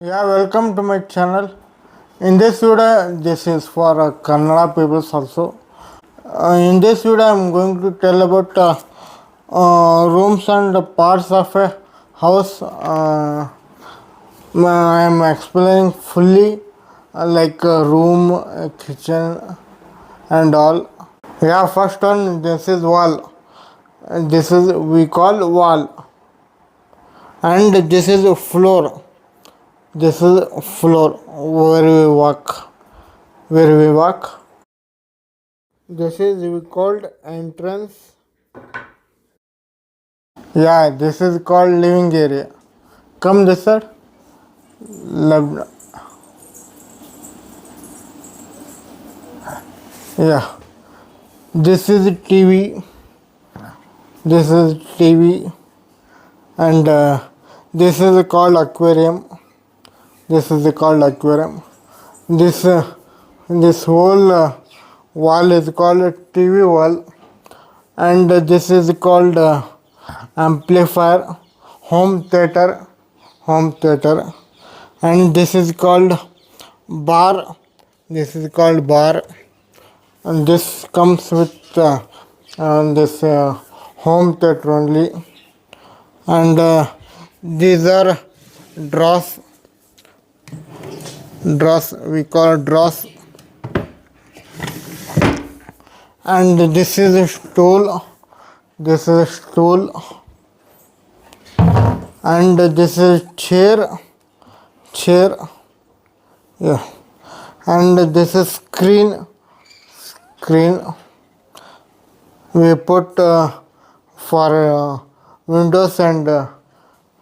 Yeah, welcome to my channel. In this video, this is for Kannada peoples also. In this video, I am going to tell about rooms and parts of a house. I am explaining fully, like room, kitchen, and all. Yeah, first one, this is wall. This is we call wall, and this is floor. This is floor where we walk. Where we walk. This is we called entrance. Yeah, this is called living area. Come this side. Left. Yeah. This is TV. This is TV, and this is called aquarium. This is called aquarium. This whole wall is called TV wall, and this is called amplifier, home theater, and this is called bar. This is called bar, and this comes with this home theater only, and these are drawers. Drawers we call drawers, and this is a stool. This is a stool, and this is chair. Yeah, and this is screen. We put for windows and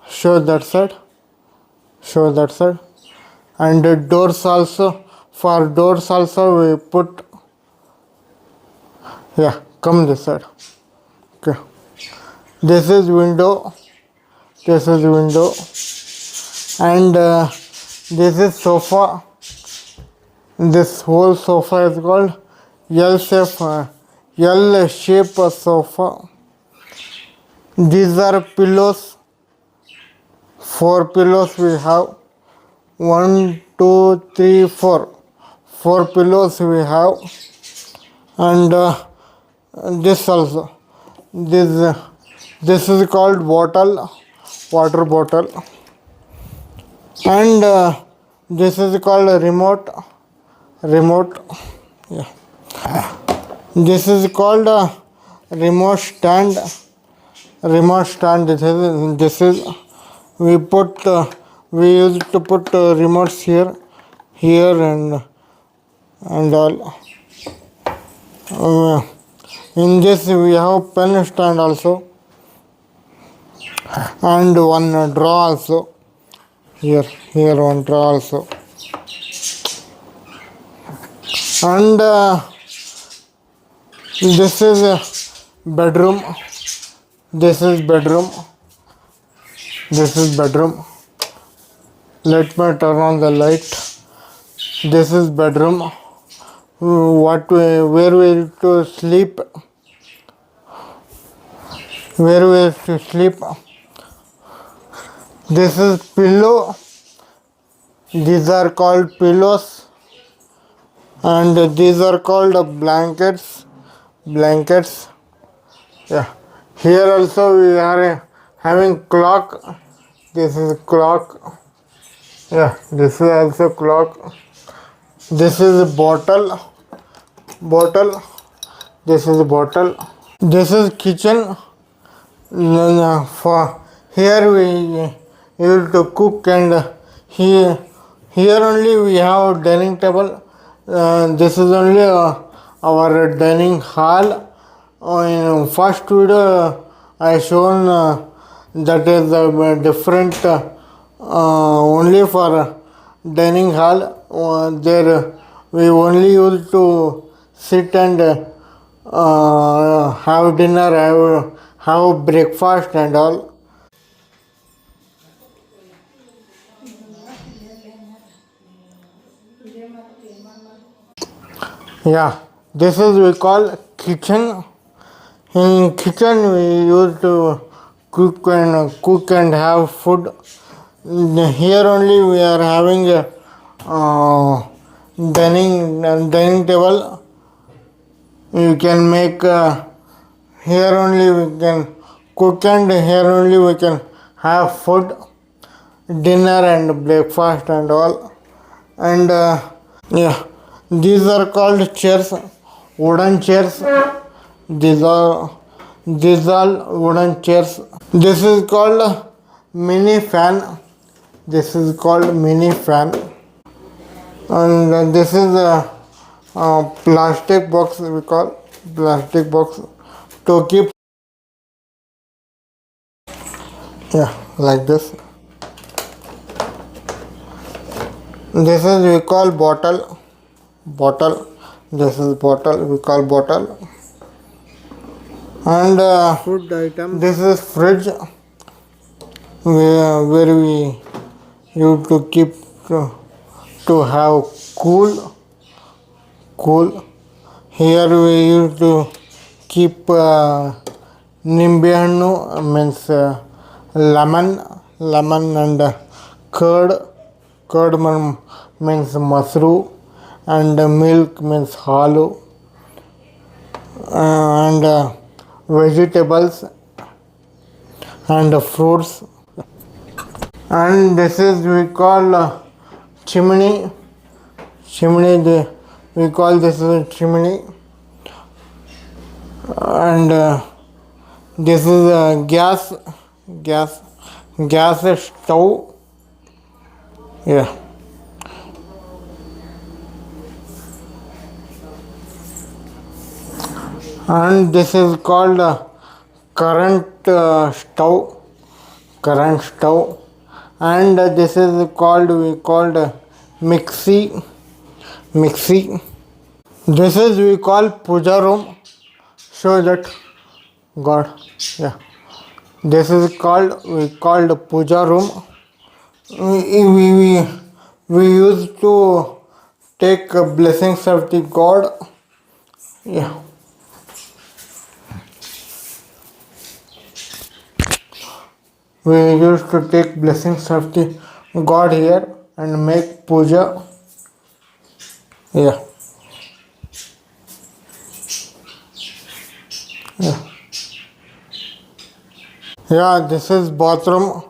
show that side. And the doors also, for doors also we put. Yeah, come this side. Okay, this is window, and this is sofa. This whole sofa is called L shape sofa. These are pillows. 4 pillows we have. 1, 2, 3, 4. 4 pillows we have, and this also. This is called water bottle, and this is called a remote. Yeah. This is called a remote stand. This is we put. We used to put remotes here, and all. In this we have pen stand also, and one drawer also. Here one drawer also, and this is a bedroom. This is bedroom. Let me turn on the light. This is bedroom. Where we to sleep? Where we to sleep? This is pillow. These are called pillows, and these are called blankets. Yeah. Here also we are having clock. This is clock. Yeah, this is also clock. This is a bottle. This is a bottle. This is kitchen. For here we use to cook, and here only we have dining table. This is only our dining hall. In first video I shown that is different. Only for dining hall. There we only used to sit and have dinner, have breakfast and all. Yeah, this is we call kitchen. In kitchen we used to cook and have food. Here only we are having a dining table. You can make here only we can cook, and here only we can have food, dinner and breakfast and all. And yeah, these are called chairs, wooden chairs. These are these all wooden chairs. This is called mini fan. This is called mini fan. And this is a plastic box, we call plastic box to keep, yeah, like this. This is we call bottle. This is bottle, we call bottle. And food item, this is fridge, where we use to keep to have cool. Here we used to keep nimbe hannu, means lemon and curd means masru, and milk means halu, and vegetables and fruits. And this is we call chimney. We call this a chimney. And this is a gas stove. Yeah. And this is called current stove. And this is we called mixie. This is we call puja room. Show that God. Yeah. This is we called puja room. We used to take blessings of the God. Yeah. We used to take blessings of the God here and make puja. Yeah. Yeah, this is bathroom.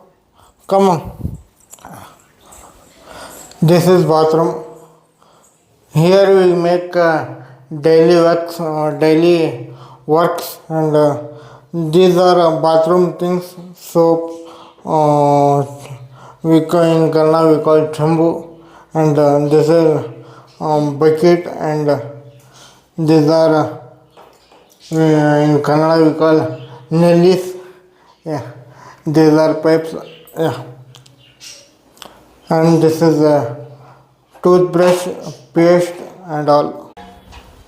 Come on. This is bathroom. Here we make daily works, and these are bathroom things. Soap. We call in Kannada we call chambu, and this is bucket, and these are in Kannada we call nellies. Yeah, these are pipes. Yeah, and this is a toothbrush, paste, and all.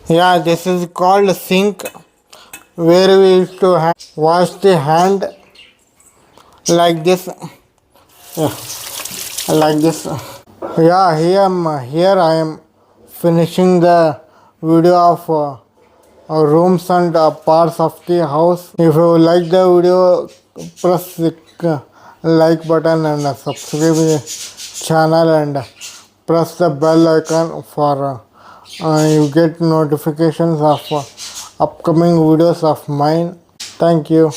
Yeah, this is called sink, where we used to wash the hand like this. Yeah, like this. Yeah, here I am finishing the video of rooms and parts of the house. If you like the video, press the like button and subscribe the channel, and press the bell icon for you get notifications of upcoming videos of mine. Thank you.